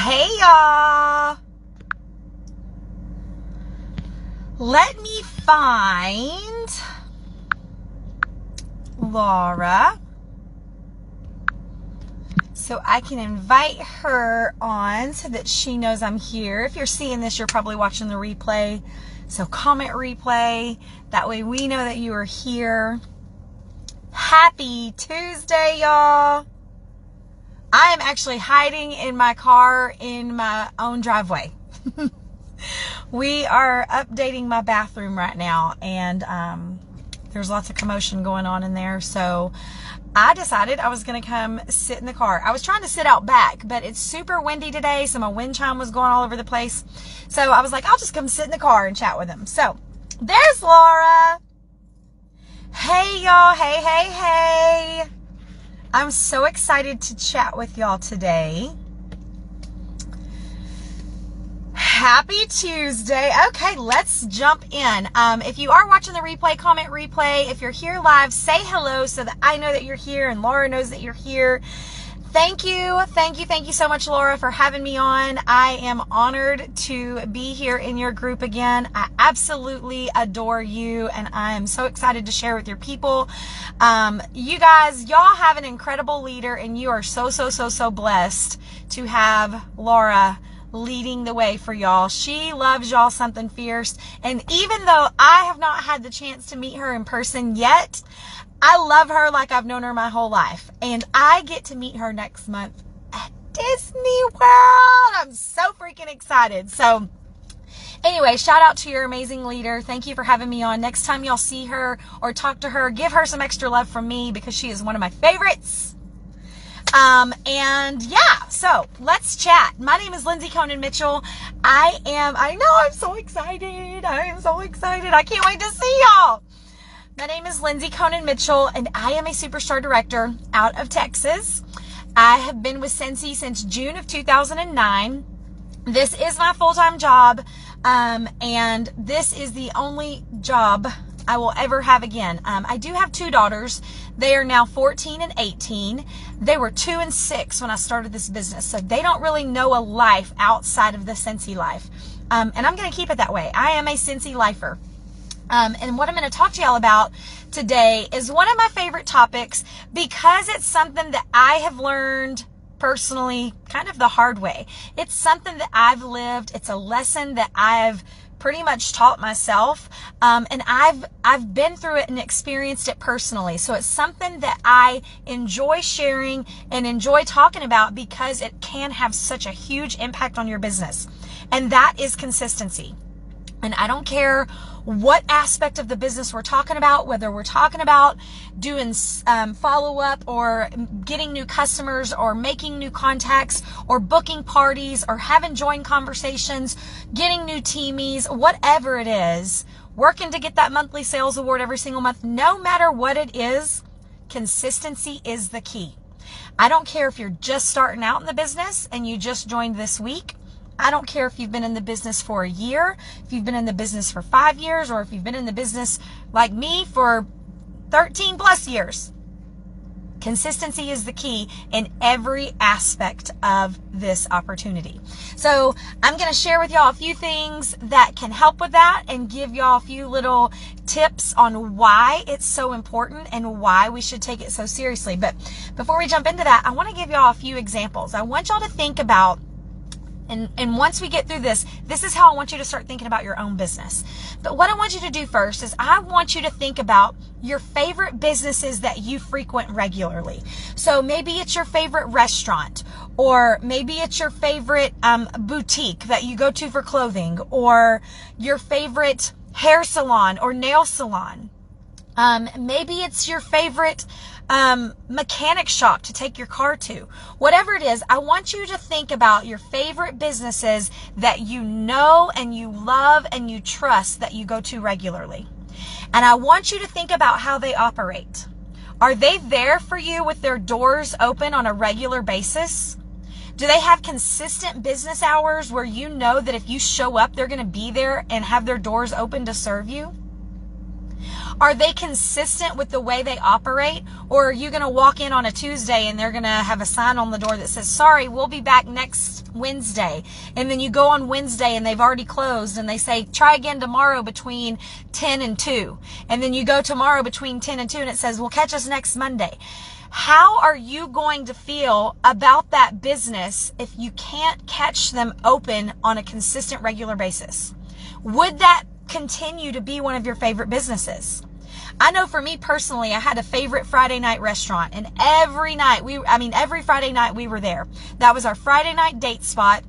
Hey y'all. Let me find Laura so I can invite her on so that she knows I'm here. If you're seeing this, you're probably watching the replay. So comment replay. That way we know that you are here. Happy Tuesday, y'all. I am actually hiding in my car in my own driveway. We are updating my bathroom right now, and there's lots of commotion going on in there. So I decided I was going to come sit in the car. I was trying to sit out back, but it's super windy today, so my wind chime was going all over the place. So I was like, I'll just come sit in the car and chat with them. So there's Laura. Hey, y'all. Hey, hey, hey. I'm so excited to chat with y'all today. Happy Tuesday. Okay, let's jump in. If you are watching the replay, comment replay. If you're here live, say hello so that I know that you're here and Laura knows that you're here. Thank you so much, Laura, for having me on. I am honored to be here in your group again. I absolutely adore you, and I am so excited to share with your people. You guys, y'all have an incredible leader, and you are so blessed to have Laura leading the way for y'all. She loves y'all something fierce, and even though I have not had the chance to meet her in person yet, I love her like I've known her my whole life, and I get to meet her next month at Disney World. I'm so freaking excited. So anyway, shout out to your amazing leader. Thank you for having me on. Next time y'all see her or talk to her, give her some extra love from me because she is one of my favorites. And yeah, so let's chat. My name is Lindsey Konen Mitchell. I know I'm so excited. I am so excited. I can't wait to see y'all. My name is Lindsey Konen Mitchell, and I am a superstar director out of Texas. I have been with Scentsy since June of 2009. This is my full-time job, and this is the only job I will ever have again. I do have two daughters. They are now 14 and 18. They were 2 and 6 when I started this business, so they don't really know a life outside of the Scentsy life. And I'm going to keep it that way. I am a Scentsy lifer. And what I'm going to talk to y'all about today is one of my favorite topics because it's something that I have learned personally kind of the hard way. It's something that I've lived. It's a lesson that I've pretty much taught myself. And I've been through it and experienced it personally. So it's something that I enjoy sharing and enjoy talking about because it can have such a huge impact on your business. And that is consistency. And I don't care what aspect of the business we're talking about, whether we're talking about doing follow-up or getting new customers or making new contacts or booking parties or having joint conversations, getting new teamies, whatever it is, working to get that monthly sales award every single month, no matter what it is, consistency is the key. I don't care if you're just starting out in the business and you just joined this week. I don't care if you've been in the business for a year, if you've been in the business for 5 years, or if you've been in the business like me for 13 plus years. Consistency is the key in every aspect of this opportunity. So I'm going to share with y'all a few things that can help with that and give y'all a few little tips on why it's so important and why we should take it so seriously. But before we jump into that, I want to give y'all a few examples. I want y'all to think about, and once we get through this is how I want you to start thinking about your own business. But what I want you to do first is I want you to think about your favorite businesses that you frequent regularly. So maybe it's your favorite restaurant, or maybe it's your favorite boutique that you go to for clothing, or your favorite hair salon or nail salon. Maybe it's your favorite mechanic shop to take your car to. Whatever it is, I want you to think about your favorite businesses that you know and you love and you trust that you go to regularly. And I want you to think about how they operate. Are they there for you with their doors open on a regular basis? Do they have consistent business hours where you know that if you show up, they're going to be there and have their doors open to serve you? Are they consistent with the way they operate? Or are you going to walk in on a Tuesday and they're going to have a sign on the door that says, sorry, we'll be back next Wednesday. And then you go on Wednesday and they've already closed and they say, try again tomorrow between 10 and 2. And then you go tomorrow between 10 and 2 and it says, well, catch us next Monday. How are you going to feel about that business if you can't catch them open on a consistent, regular basis? Would that continue to be one of your favorite businesses? I know for me personally, I had a favorite Friday night restaurant, and every Friday night we were there. That was our Friday night date spot.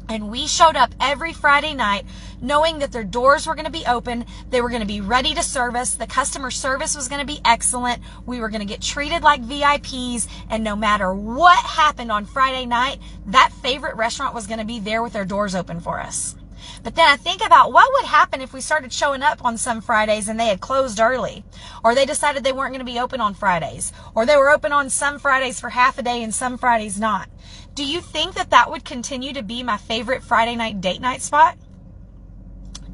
And we showed up every Friday night knowing that their doors were going to be open. They were going to be ready to serve us. The customer service was going to be excellent. We were going to get treated like VIPs. And no matter what happened on Friday night, that favorite restaurant was going to be there with their doors open for us. But then I think about what would happen if we started showing up on some Fridays and they had closed early, or they decided they weren't going to be open on Fridays, or they were open on some Fridays for half a day and some Fridays not. Do you think that that would continue to be my favorite Friday night date night spot?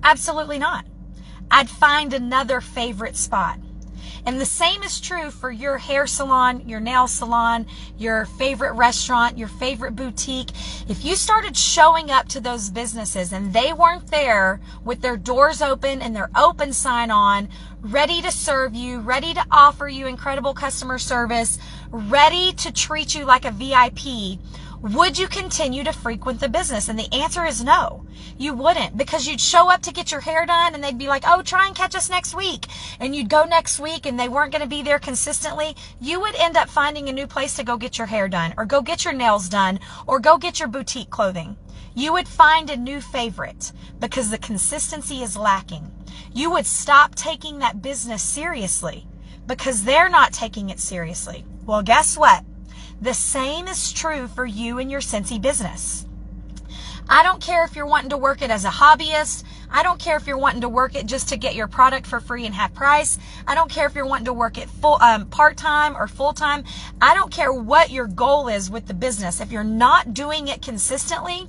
Absolutely not. I'd find another favorite spot. And the same is true for your hair salon, your nail salon, your favorite restaurant, your favorite boutique. If you started showing up to those businesses and they weren't there with their doors open and their open sign on, ready to serve you, ready to offer you incredible customer service, ready to treat you like a VIP, would you continue to frequent the business? And the answer is no, you wouldn't, because you'd show up to get your hair done and they'd be like, oh, try and catch us next week. And you'd go next week and they weren't going to be there consistently. You would end up finding a new place to go get your hair done, or go get your nails done, or go get your boutique clothing. You would find a new favorite because the consistency is lacking. You would stop taking that business seriously because they're not taking it seriously. Well, guess what? The same is true for you and your Scentsy business. I don't care if you're wanting to work it as a hobbyist. I don't care if you're wanting to work it just to get your product for free and half price. I don't care if you're wanting to work it part-time or full-time. I don't care what your goal is with the business. If you're not doing it consistently,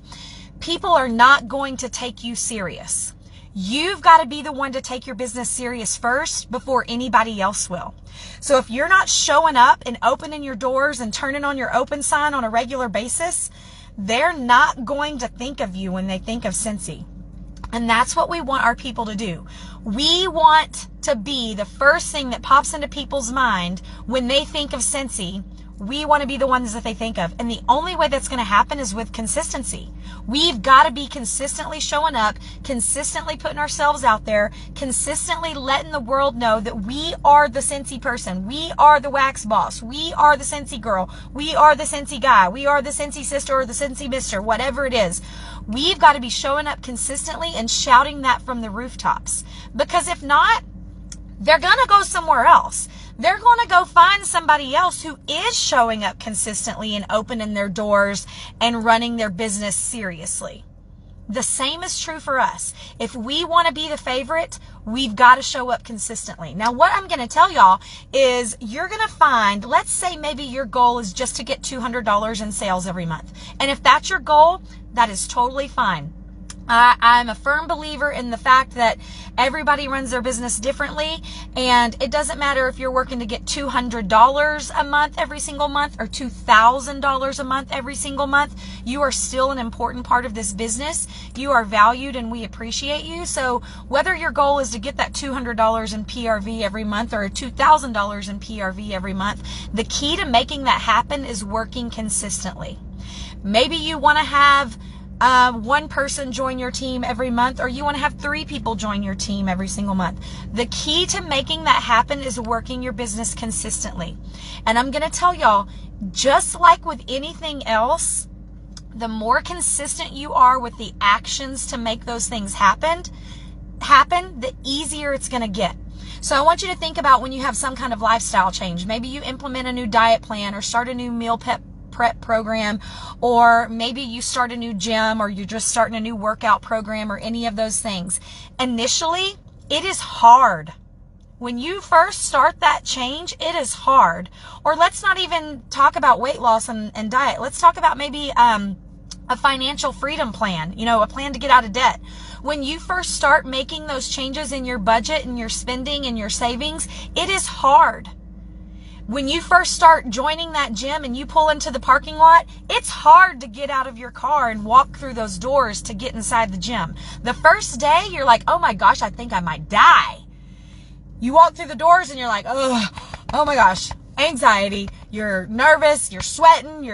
people are not going to take you serious. You've got to be the one to take your business serious first before anybody else will. So if you're not showing up and opening your doors and turning on your open sign on a regular basis, they're not going to think of you when they think of Scentsy. And that's what we want our people to do. We want to be the first thing that pops into people's mind when they think of Scentsy. We want to be the ones that they think of. And the only way that's going to happen is with consistency. We've got to be consistently showing up, consistently putting ourselves out there, consistently letting the world know that we are the Scentsy person. We are the wax boss. We are the Scentsy girl. We are the Scentsy guy. We are the Scentsy sister or the Scentsy mister, whatever it is. We've got to be showing up consistently and shouting that from the rooftops. Because if not, they're going to go somewhere else. They're going to go find somebody else who is showing up consistently and opening their doors and running their business seriously. The same is true for us. If we want to be the favorite, we've got to show up consistently. Now, what I'm going to tell y'all is you're going to find, let's say maybe your goal is just to get $200 in sales every month. And if that's your goal, that is totally fine. I'm a firm believer in the fact that everybody runs their business differently, and it doesn't matter if you're working to get $200 a month every single month or $2,000 a month every single month. You are still an important part of this business. You are valued and we appreciate you. So whether your goal is to get that $200 in PRV every month or $2,000 in PRV every month, the key to making that happen is working consistently. Maybe you want to have one person join your team every month, or you want to have 3 people join your team every single month. The key to making that happen is working your business consistently. And I'm going to tell y'all, just like with anything else, the more consistent you are with the actions to make those things happen, the easier it's going to get. So I want you to think about when you have some kind of lifestyle change. Maybe you implement a new diet plan or start a new meal prep program, or maybe you start a new gym, or you're just starting a new workout program, or any of those things. Initially, it is hard. When you first start that change, it is hard. Or let's not even talk about weight loss and diet. Let's talk about maybe a financial freedom plan, a plan to get out of debt. When you first start making those changes in your budget and your spending and your savings, it is hard. When you first start joining that gym and you pull into the parking lot, it's hard to get out of your car and walk through those doors to get inside the gym. The first day, you're like, oh my gosh, I think I might die. You walk through the doors and you're like, oh my gosh, anxiety. You're nervous, you're sweating,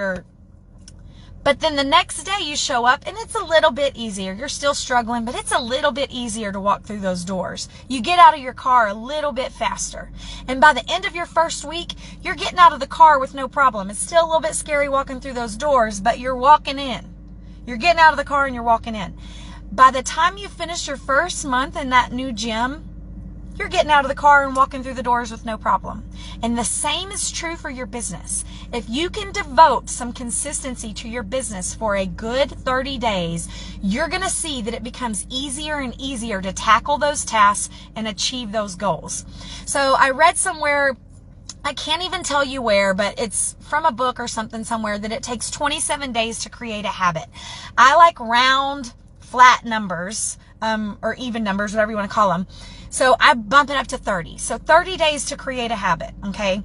But then the next day you show up and it's a little bit easier. You're still struggling, but it's a little bit easier to walk through those doors. You get out of your car a little bit faster. And by the end of your first week, you're getting out of the car with no problem. It's still a little bit scary walking through those doors, but you're walking in. You're getting out of the car and you're walking in. By the time you finish your first month in that new gym, you're getting out of the car and walking through the doors with no problem. And the same is true for your business. If you can devote some consistency to your business for a good 30 days, you're going to see that it becomes easier and easier to tackle those tasks and achieve those goals. So I read somewhere, I can't even tell you where, but it's from a book or something somewhere, that it takes 27 days to create a habit. I like round, flat numbers, or even numbers, whatever you want to call them. So I bump it up to 30. So 30 days to create a habit, okay?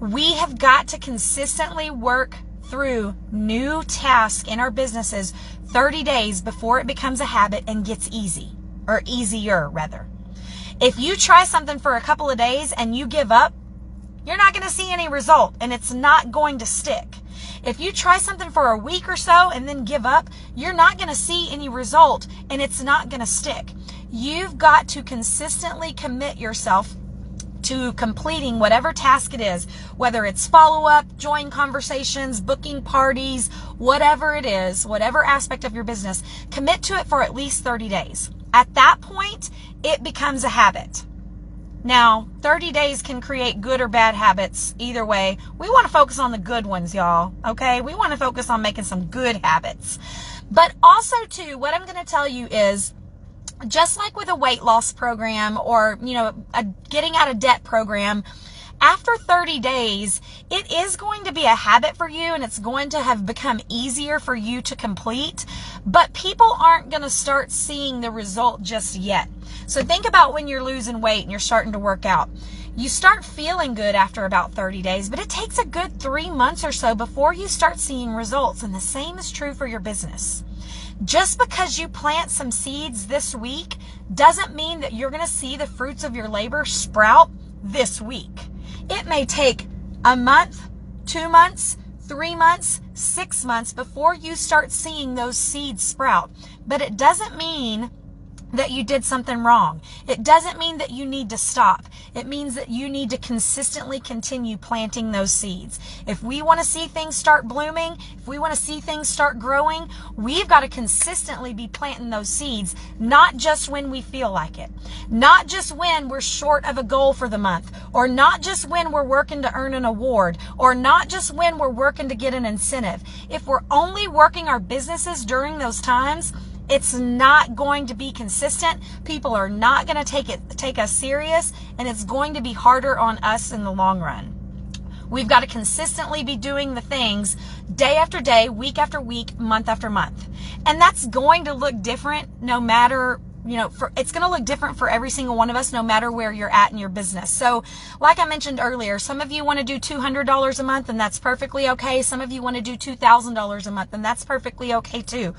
We have got to consistently work through new tasks in our businesses 30 days before it becomes a habit and gets easy, or easier rather. If you try something for a couple of days and you give up, you're not going to see any result and it's not going to stick. If you try something for a week or so and then give up, you're not going to see any result and it's not going to stick. You've got to consistently commit yourself to completing whatever task it is, whether it's follow-up, join conversations, booking parties, whatever it is, whatever aspect of your business, commit to it for at least 30 days. At that point, it becomes a habit. Now, 30 days can create good or bad habits. Either way, we want to focus on the good ones, y'all. Okay? We want to focus on making some good habits. But also, too, what I'm going to tell you is, just like with a weight loss program or, a getting out of debt program, after 30 days, it is going to be a habit for you and it's going to have become easier for you to complete, but people aren't going to start seeing the result just yet. So think about when you're losing weight and you're starting to work out. You start feeling good after about 30 days, but it takes a good 3 months or so before you start seeing results. And the same is true for your business. Just because you plant some seeds this week doesn't mean that you're going to see the fruits of your labor sprout this week. It may take a month, 2 months, 3 months, 6 months before you start seeing those seeds sprout. But it doesn't mean that you did something wrong. It doesn't mean that you need to stop. It means that you need to consistently continue planting those seeds. If we want to see things start blooming, if we want to see things start growing, we've got to consistently be planting those seeds, not just when we feel like it, not just when we're short of a goal for the month, or not just when we're working to earn an award, or not just when we're working to get an incentive. If we're only working our businesses during those times, it's not going to be consistent. People are not going to take us serious, and it's going to be harder on us in the long run. We've got to consistently be doing the things day after day, week after week, month after month. And that's going to look different no matter, it's going to look different for every single one of us, no matter where you're at in your business. So like I mentioned earlier, some of you want to do $200 a month, and that's perfectly okay. Some of you want to do $2,000 a month, and that's perfectly okay too.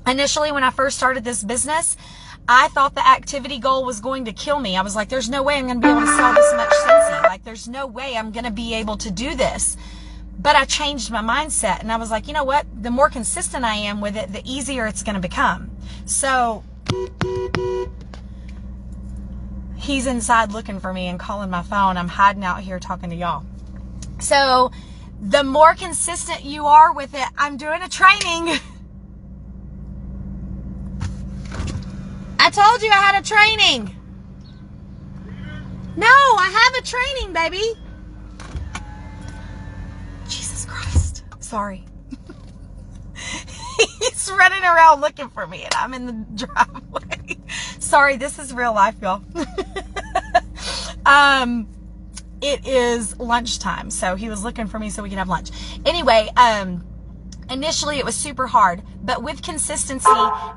Initially, when I first started this business, I thought the activity goal was going to kill me. I was like, there's no way I'm going to be able to sell this much Scentsy. Like, there's no way I'm going to be able to do this. But I changed my mindset, and I was like, you know what? The more consistent I am with it, the easier it's going to become. So he's inside looking for me and calling my phone. I'm hiding out here talking to y'all. So the more consistent you are with it, I'm doing a training. I told you I had a training. No, I have a training, baby. Jesus Christ. Sorry. He's running around looking for me, and I'm in the driveway. Sorry, this is real life, y'all. It is lunchtime, so he was looking for me so we could have lunch. Anyway, Initially, it was super hard, but with consistency,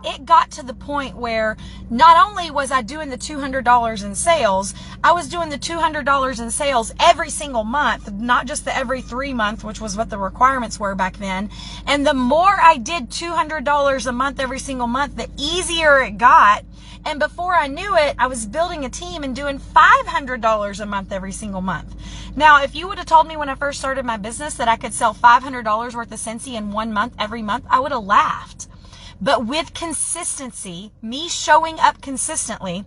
it got to the point where not only was I doing the $200 in sales, I was doing the $200 in sales every single month, not just the every 3 month, which was what the requirements were back then. And the more I did $200 a month every single month, the easier it got. And before I knew it, I was building a team and doing $500 a month every single month. Now, if you would have told me when I first started my business that I could sell $500 worth of Scentsy in 1 month, every month, I would have laughed. But with consistency, me showing up consistently,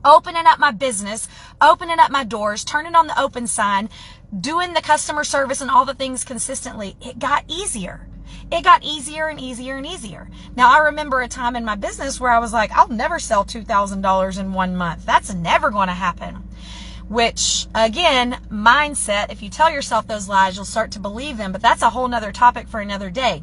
opening up my business, opening up my doors, turning on the open sign, doing the customer service and all the things consistently, it got easier. It got easier and easier and easier. Now, I remember a time in my business where I was like, I'll never sell $2,000 in 1 month. That's never going to happen. Which, again, mindset, if you tell yourself those lies, you'll start to believe them. But that's a whole nother topic for another day.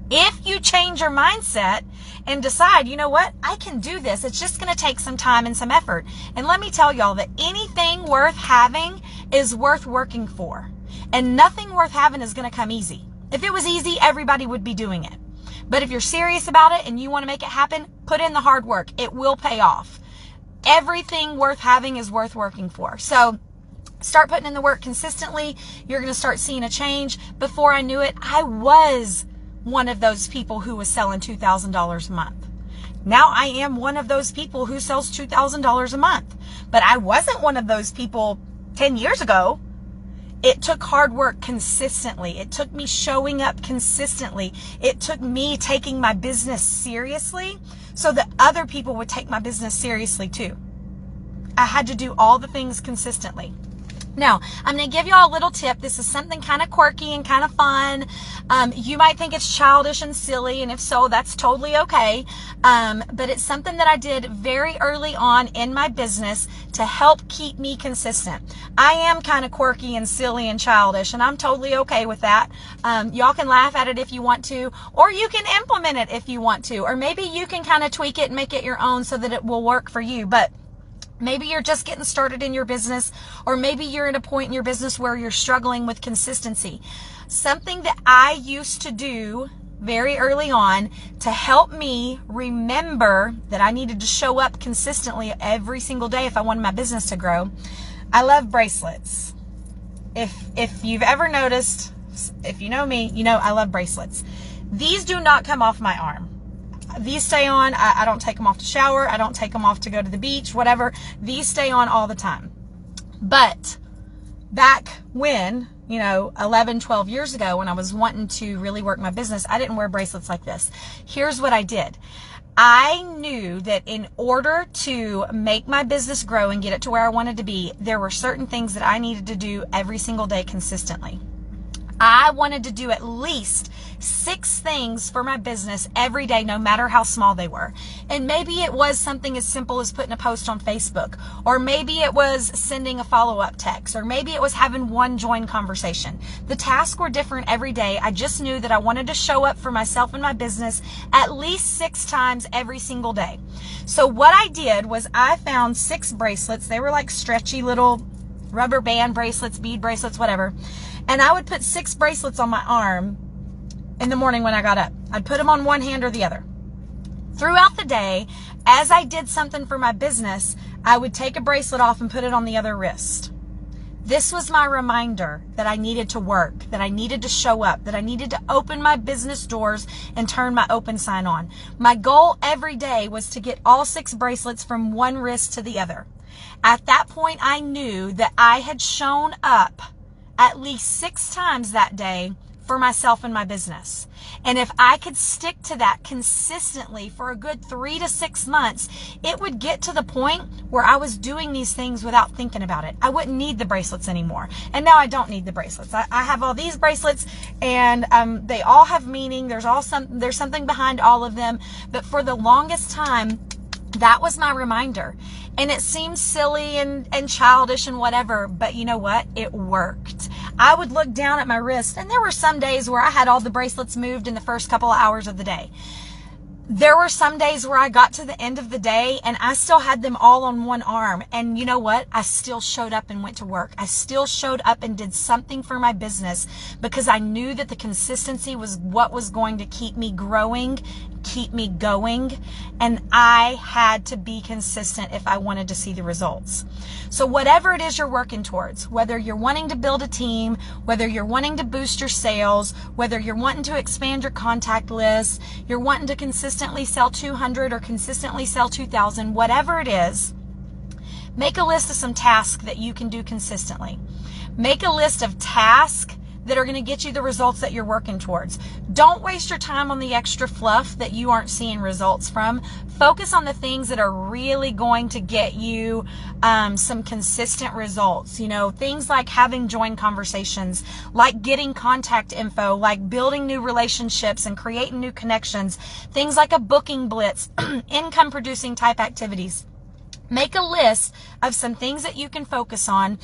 If you change your mindset and decide, you know what, I can do this. It's just going to take some time and some effort. And let me tell y'all that anything worth having is worth working for. And nothing worth having is going to come easy. If it was easy, everybody would be doing it. But if you're serious about it and you want to make it happen, put in the hard work. It will pay off. Everything worth having is worth working for. So start putting in the work consistently. You're going to start seeing a change. Before I knew it, I was one of those people who was selling $2,000 a month. Now I am one of those people who sells $2,000 a month. But I wasn't one of those people 10 years ago. It took hard work consistently. It took me showing up consistently. It took me taking my business seriously so that other people would take my business seriously too. I had to do all the things consistently. Now, I'm going to give you all a little tip. This is something kind of quirky and kind of fun. You might think it's childish and silly, and if so, that's totally okay. But it's something that I did very early on in my business to help keep me consistent. I am kind of quirky and silly and childish, and I'm totally okay with that. Y'all can laugh at it if you want to, or you can implement it if you want to, or maybe you can kind of tweak it and make it your own so that it will work for you. But maybe you're just getting started in your business, or maybe you're at a point in your business where you're struggling with consistency. Something that I used to do very early on to help me remember that I needed to show up consistently every single day if I wanted my business to grow. I love bracelets. If you've ever noticed, if you know me, you know I love bracelets. These do not come off my arm. These stay on. I don't take them off to shower. I don't take them off to go to the beach, whatever. These stay on all the time. But back when, 11, 12 years ago, when I was wanting to really work my business, I didn't wear bracelets like this. Here's what I did. I knew that in order to make my business grow and get it to where I wanted to be, there were certain things that I needed to do every single day consistently. I wanted to do at least 6 things for my business every day, no matter how small they were. And maybe it was something as simple as putting a post on Facebook, or maybe it was sending a follow-up text, or maybe it was having one join conversation. The tasks were different every day. I just knew that I wanted to show up for myself and my business at least 6 times every single day. So what I did was I found 6 bracelets. They were like stretchy little rubber band bracelets, bead bracelets, whatever. And I would put 6 bracelets on my arm in the morning when I got up. I'd put them on one hand or the other. Throughout the day, as I did something for my business, I would take a bracelet off and put it on the other wrist. This was my reminder that I needed to work, that I needed to show up, that I needed to open my business doors and turn my open sign on. My goal every day was to get all 6 bracelets from one wrist to the other. At that point, I knew that I had shown up at least 6 times that day for myself and my business. And if I could stick to that consistently for a good 3 to 6 months, it would get to the point where I was doing these things without thinking about it. I wouldn't need the bracelets anymore. And now I don't need the bracelets. I have all these bracelets, and they all have meaning. There's something behind all of them. But for the longest time, that was my reminder. And it seems silly and childish and whatever, but you know what? It worked. I would look down at my wrist, and there were some days where I had all the bracelets moved in the first couple of hours of the day. There were some days where I got to the end of the day and I still had them all on one arm. And you know what? I still showed up and went to work. I still showed up and did something for my business because I knew that the consistency was what was going to keep me growing, keep me going. And I had to be consistent if I wanted to see the results. So whatever it is you're working towards, whether you're wanting to build a team, whether you're wanting to boost your sales, whether you're wanting to expand your contact list, you're wanting to consistently sell 200 or consistently sell 2,000, whatever it is, make a list of some tasks that you can do consistently. Make a list of tasks that are going to get you the results that you're working towards. Don't waste your time on the extra fluff that you aren't seeing results from. Focus on the things that are really going to get you some consistent results. You know, things like having join conversations, like getting contact info, like building new relationships and creating new connections, things like a booking blitz, income producing type activities. Make a list of some things that you can focus on.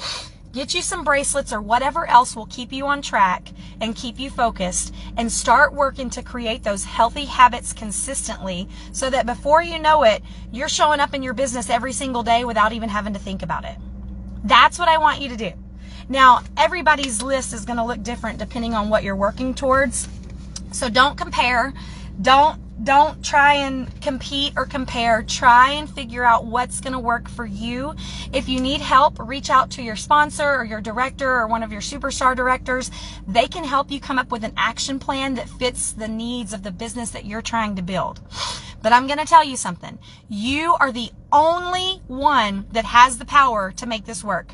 Get you some bracelets or whatever else will keep you on track and keep you focused, and start working to create those healthy habits consistently so that before you know it, you're showing up in your business every single day without even having to think about it. That's what I want you to do. Now, everybody's list is going to look different depending on what you're working towards. So don't compare. Don't try and compete or compare. Try and figure out what's going to work for you. If you need help, reach out to your sponsor or your director or one of your superstar directors. They can help you come up with an action plan that fits the needs of the business that you're trying to build. But I'm going to tell you something. You are the only one that has the power to make this work.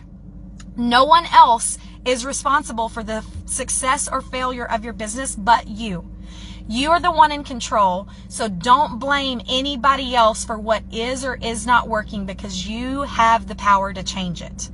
No one else is responsible for the success or failure of your business but you. You are the one in control, so don't blame anybody else for what is or is not working, because you have the power to change it.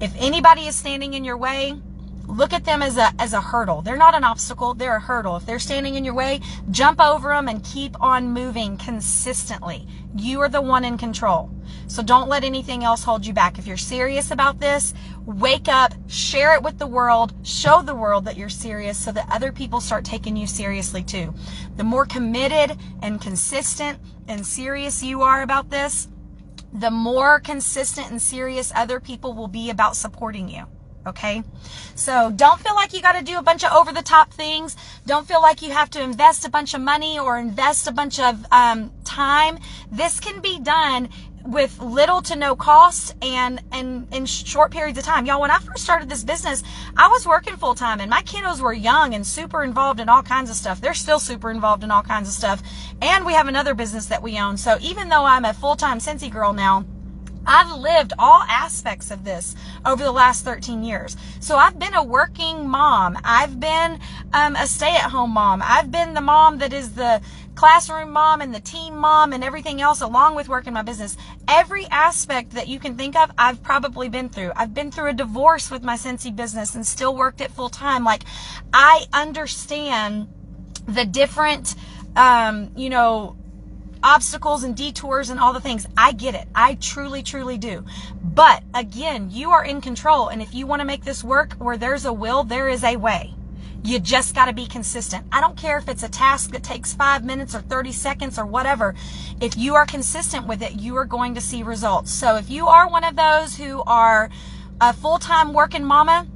If anybody is standing in your way, look at them as a hurdle. They're not an obstacle, they're a hurdle. If they're standing in your way, jump over them and keep on moving consistently. You are the one in control. So don't let anything else hold you back. If you're serious about this, wake up, share it with the world, show the world that you're serious so that other people start taking you seriously too. The more committed and consistent and serious you are about this, the more consistent and serious other people will be about supporting you. Okay? So don't feel like you got to do a bunch of over the top things. Don't feel like you have to invest a bunch of money or invest a bunch of time. This can be done with little to no cost and in short periods of time. Y'all, when I first started this business, I was working full time and my kiddos were young and super involved in all kinds of stuff. They're still super involved in all kinds of stuff. And we have another business that we own. So even though I'm a full-time Scentsy girl now, I've lived all aspects of this over the last 13 years. So I've been a working mom. I've been a stay-at-home mom. I've been the mom that is the classroom mom and the team mom and everything else along with working my business. Every aspect that you can think of, I've probably been through. I've been through a divorce with my Scentsy business and still worked it full time. Like, I understand the different, obstacles and detours and all the things. I get it. I truly, truly do. But again, you are in control. And if you want to make this work, where there's a will, there is a way. You just got to be consistent. I don't care if it's a task that takes 5 minutes or 30 seconds or whatever. If you are consistent with it, you are going to see results. So if you are one of those who are a full-time working mama,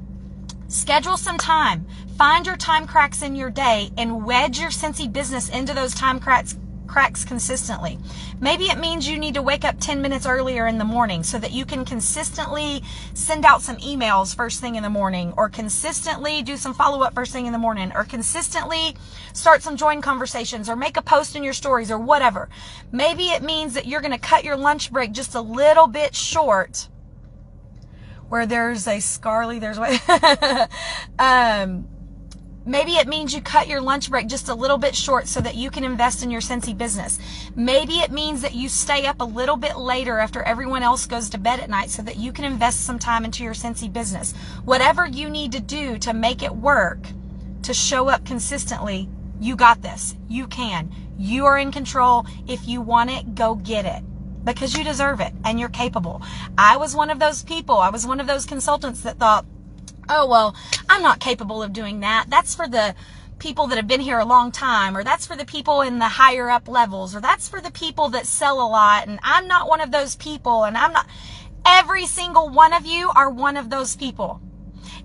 schedule some time. Find your time cracks in your day and wedge your Scentsy business into those time cracks consistently. Maybe it means you need to wake up 10 minutes earlier in the morning so that you can consistently send out some emails first thing in the morning, or consistently do some follow-up first thing in the morning, or consistently start some join conversations, or make a post in your stories, or whatever. Maybe it means that you're going to cut your lunch break just a little bit short. Where there's a Scarly, there's what maybe it means you cut your lunch break just a little bit short so that you can invest in your Scentsy business. Maybe it means that you stay up a little bit later after everyone else goes to bed at night so that you can invest some time into your Scentsy business. Whatever you need to do to make it work, to show up consistently, you got this. You can. You are in control. If you want it, go get it. Because you deserve it and you're capable. I was one of those people. I was one of those consultants that thought, oh, well, I'm not capable of doing that. That's for the people that have been here a long time, or that's for the people in the higher up levels, or that's for the people that sell a lot, and I'm not one of those people, and I'm not. Every single one of you are one of those people.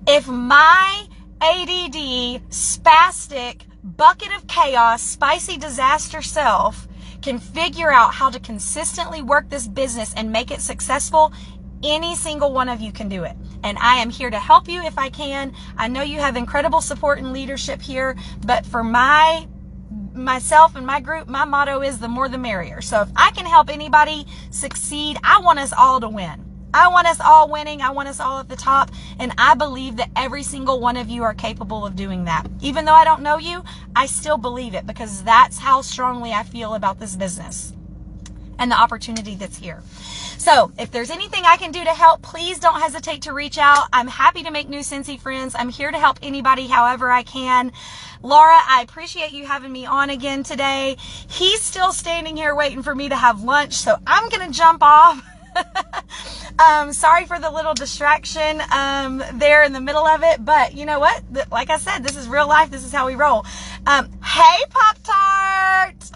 If my ADD, spastic, bucket of chaos, spicy disaster self can figure out how to consistently work this business and make it successful, any single one of you can do it. And I am here to help you if I can. I know you have incredible support and leadership here, but for myself and my group, my motto is the more the merrier. So if I can help anybody succeed, I want us all to win. I want us all winning. I want us all at the top. And I believe that every single one of you are capable of doing that. Even though I don't know you, I still believe it, because that's how strongly I feel about this business and the opportunity that's here. So if there's anything I can do to help, please don't hesitate to reach out. I'm happy to make new Scentsy friends. I'm here to help anybody however I can. Laura, I appreciate you having me on again today. He's still standing here waiting for me to have lunch, so I'm going to jump off. Sorry for the little distraction there in the middle of it, but you know what? Like I said, this is real life. This is how we roll. Hey, Pop-Tart!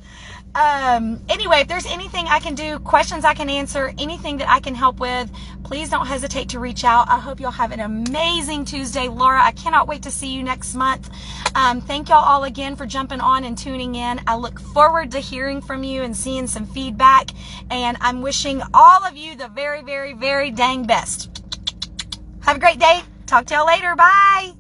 Anyway, if there's anything I can do, questions I can answer, anything that I can help with, please don't hesitate to reach out. I hope you'll have an amazing Tuesday. Laura, I cannot wait to see you next month. Thank y'all all again for jumping on and tuning in. I look forward to hearing from you and seeing some feedback. And I'm wishing all of you the very, very, very dang best. Have a great day. Talk to y'all later. Bye.